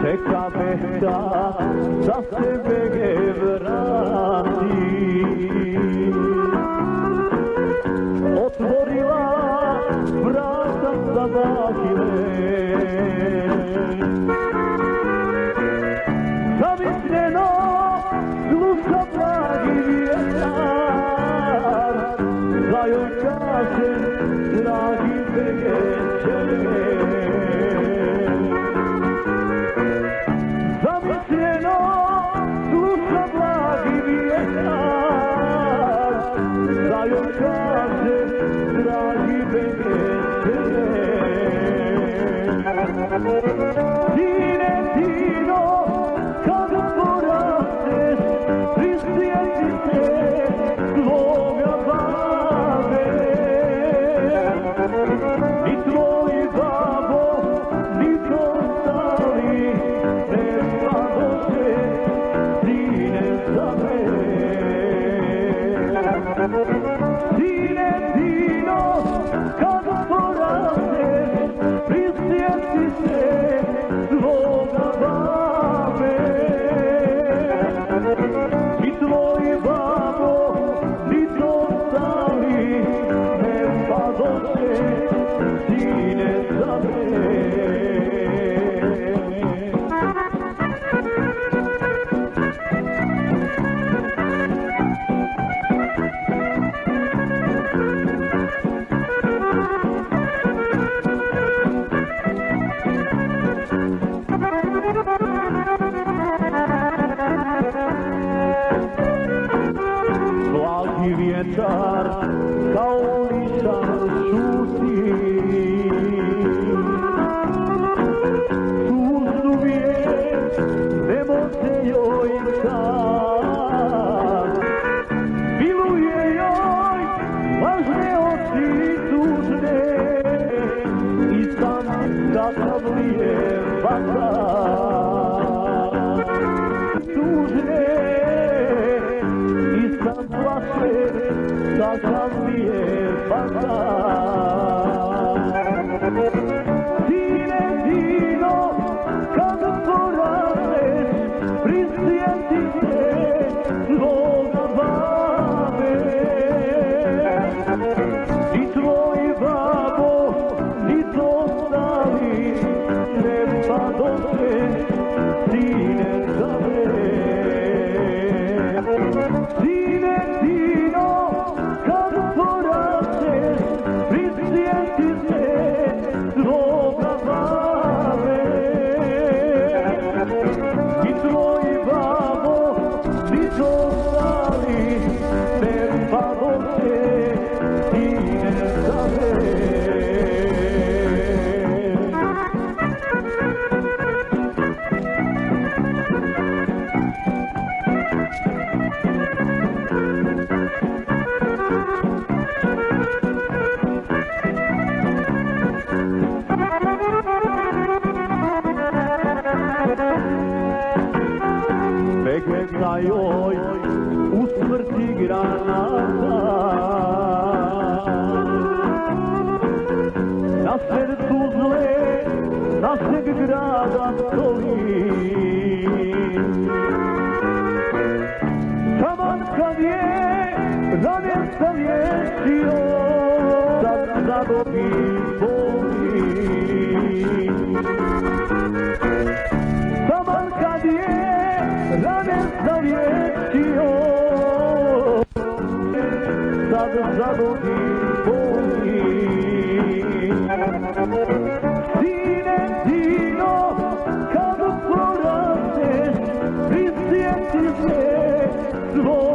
Čeka mehta da se bege vrati, otvorila vrata za bakile. Zamišljeno sluša blagi vjetar, da joj kaže dragi begeće. Zamišljeno sluša blagi vjetar, da joj kaže dragi begeće. Sine, sino, kad porasteš, prisjeti se tvoga babe. Ni tvoji babo, ni to stali, ne sladoše, sine, za mene. Sine, sino, kad porasteš, prisjeti se tvoga babe. Ni tvoji babo, ni to stali, ne sladoše, sine, za mene. Blagi vjetar kao lišan šuti, tužnu vijest ne može joj sad. Miluje joj lažne oči tužne i san kakav li je vatan. Tužne i san plaše kakav li je vatan. Sine, sino, kad porasteš, prisjeti se tvoga babe. Ni tvoji babo, ni to stali, ne padoše, sine, za mene. Sine, sino, kad porasteš, prisjeti se tvoga babe. Ni tvoji babo, ni to stali, ne padoše, sine, za mene. Begeka joj u smrti granata, na srcu zle našeg grada stoji. Taman kad je ranen sam liječio, sad zadobi boli. Taman kad je ranen sam liječio, sad zadobi boli. Sine, sino, kad porasteš, prisjeti se svoj